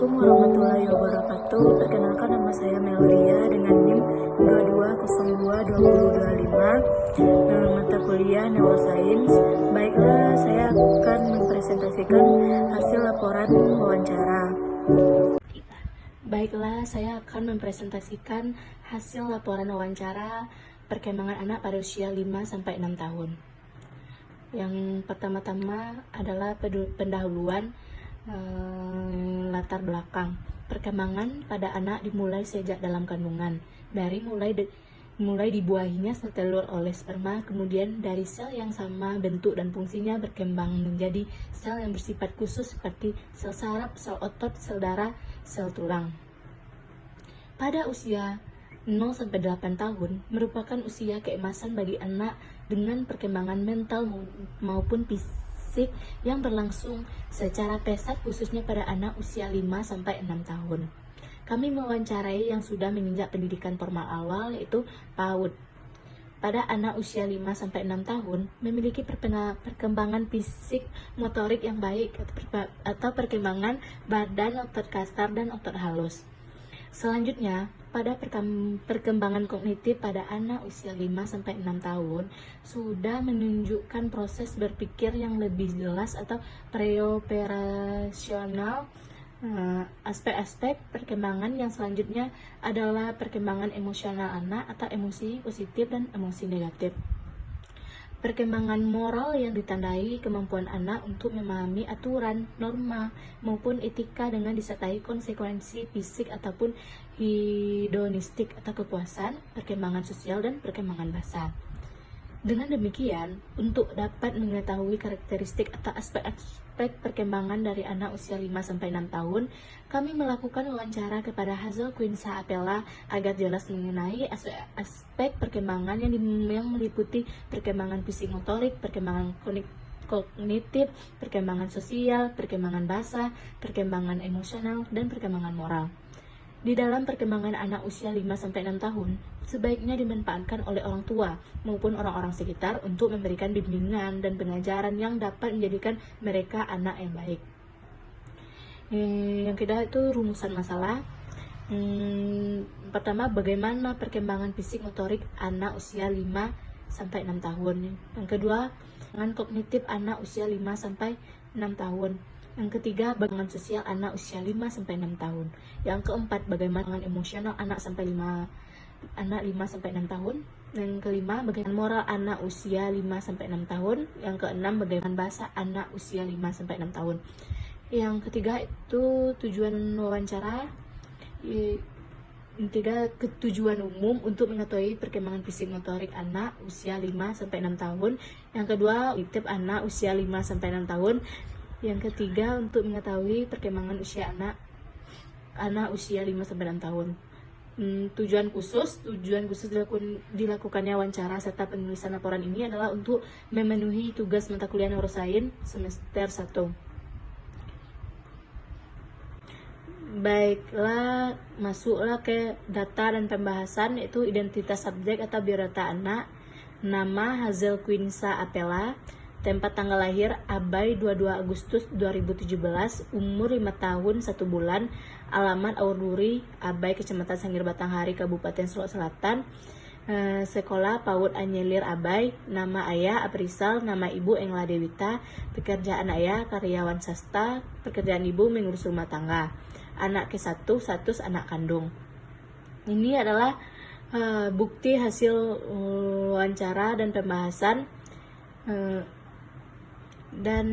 Assalamualaikum warahmatullahi wabarakatuh. Perkenalkan, nama saya Melodia dengan NIM 22022025, mata kuliah Neuroscience. Baiklah, saya akan mempresentasikan hasil laporan wawancara. Perkembangan anak pada usia 5-6 tahun. Yang pertama-tama adalah pendahuluan latar belakang. Perkembangan pada anak dimulai sejak dalam kandungan, dari mulai dibuahinya sel telur oleh sperma, kemudian dari sel yang sama bentuk dan fungsinya berkembang menjadi sel yang bersifat khusus seperti sel saraf, sel otot, sel darah, sel tulang. Pada usia 0-8 tahun merupakan usia keemasan bagi anak dengan perkembangan mental maupun fisik yang berlangsung secara pesat, khususnya pada anak usia 5-6 tahun. Kami mewawancarai yang sudah menginjak pendidikan formal awal, yaitu PAUD. Pada anak usia 5-6 tahun memiliki perkembangan fisik motorik yang baik atau perkembangan badan otot kasar dan otot halus. Selanjutnya, pada perkembangan kognitif pada anak usia 5-6 tahun sudah menunjukkan proses berpikir yang lebih jelas atau preoperasional. Aspek-aspek perkembangan yang selanjutnya adalah perkembangan emosional anak atau emosi positif dan emosi negatif. Perkembangan moral yang ditandai kemampuan anak untuk memahami aturan, norma, maupun etika dengan disertai konsekuensi fisik ataupun hedonistik atau kepuasan, perkembangan sosial, dan perkembangan bahasa. Dengan demikian, untuk dapat mengetahui karakteristik atau aspek-aspek perkembangan dari anak usia 5-6 tahun, kami melakukan wawancara kepada Hazel Quinsa Apella agar jelas mengenai aspek perkembangan yang meliputi perkembangan fisik motorik, perkembangan kognitif, perkembangan sosial, perkembangan bahasa, perkembangan emosional, dan perkembangan moral. Di dalam perkembangan anak usia 5-6 tahun, sebaiknya dimanfaatkan oleh orang tua maupun orang-orang sekitar untuk memberikan bimbingan dan pengajaran yang dapat menjadikan mereka anak yang baik. Yang kedua itu rumusan masalah. Pertama, bagaimana perkembangan fisik motorik anak usia 5-6 tahun. Yang kedua, perkembangan kognitif anak usia 5-6 tahun. Yang ketiga, bagaimana sosial anak usia 5-6 tahun. Yang keempat, bagaimana emosional anak 5-6 tahun. Yang kelima, bagaimana moral anak usia 5-6 tahun. Yang keenam, bagaimana bahasa anak usia 5-6 tahun. Yang ketiga itu tujuan wawancara. Ketiga, tujuan umum untuk mengetahui perkembangan fisik motorik anak usia 5-6 tahun. Yang kedua, kognitif anak usia 5-6 tahun. Yang ketiga, untuk mengetahui perkembangan usia anak usia 5-6 tahun. Tujuan khusus dilakukannya wawancara serta penulisan laporan ini adalah untuk memenuhi tugas mata kuliah Neuroscience semester 1. Baiklah, masuklah ke data dan pembahasan, yaitu identitas subjek atau biodata anak. Nama Hazel Quinsa Apella, tempat tanggal lahir Abai 22 Agustus 2017, umur 5 tahun 1 bulan, alamat Aurduri, Abai, Kecamatan Sangir Batanghari, Kabupaten Solok Selatan, sekolah PAUD Anyelir Abai, nama ayah Aprisal, nama ibu Engla Dewita, pekerjaan ayah karyawan swasta, pekerjaan ibu mengurus rumah tangga, anak ke-1, status anak kandung. Ini adalah bukti hasil wawancara dan pembahasan. Dan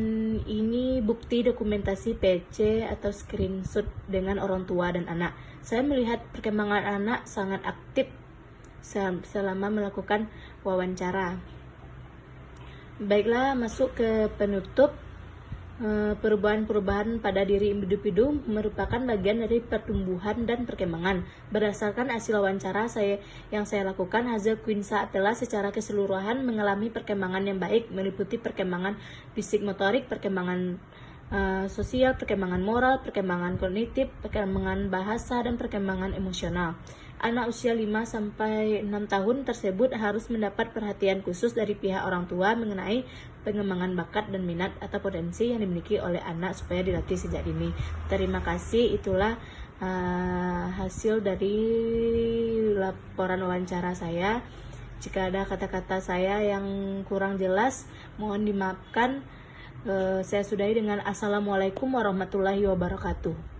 ini bukti dokumentasi PC atau screenshot dengan orang tua dan anak. Saya melihat perkembangan anak sangat aktif selama melakukan wawancara. Baiklah, masuk ke penutup. Perubahan-perubahan pada diri individu merupakan bagian dari pertumbuhan dan perkembangan. Berdasarkan hasil wawancara yang saya lakukan, Hazel Quinsa Apella secara keseluruhan mengalami perkembangan yang baik, meliputi perkembangan fisik motorik, perkembangan sosial, perkembangan moral, perkembangan kognitif, perkembangan bahasa, dan perkembangan emosional. anak usia 5-6 tahun tersebut harus mendapat perhatian khusus dari pihak orang tua mengenai pengembangan bakat dan minat atau potensi yang dimiliki oleh anak supaya dilatih sejak dini. Terima kasih, itulah hasil dari laporan wawancara saya. Jika ada kata-kata saya yang kurang jelas, mohon dimaafkan. Saya sudahi dengan Assalamualaikum warahmatullahi wabarakatuh.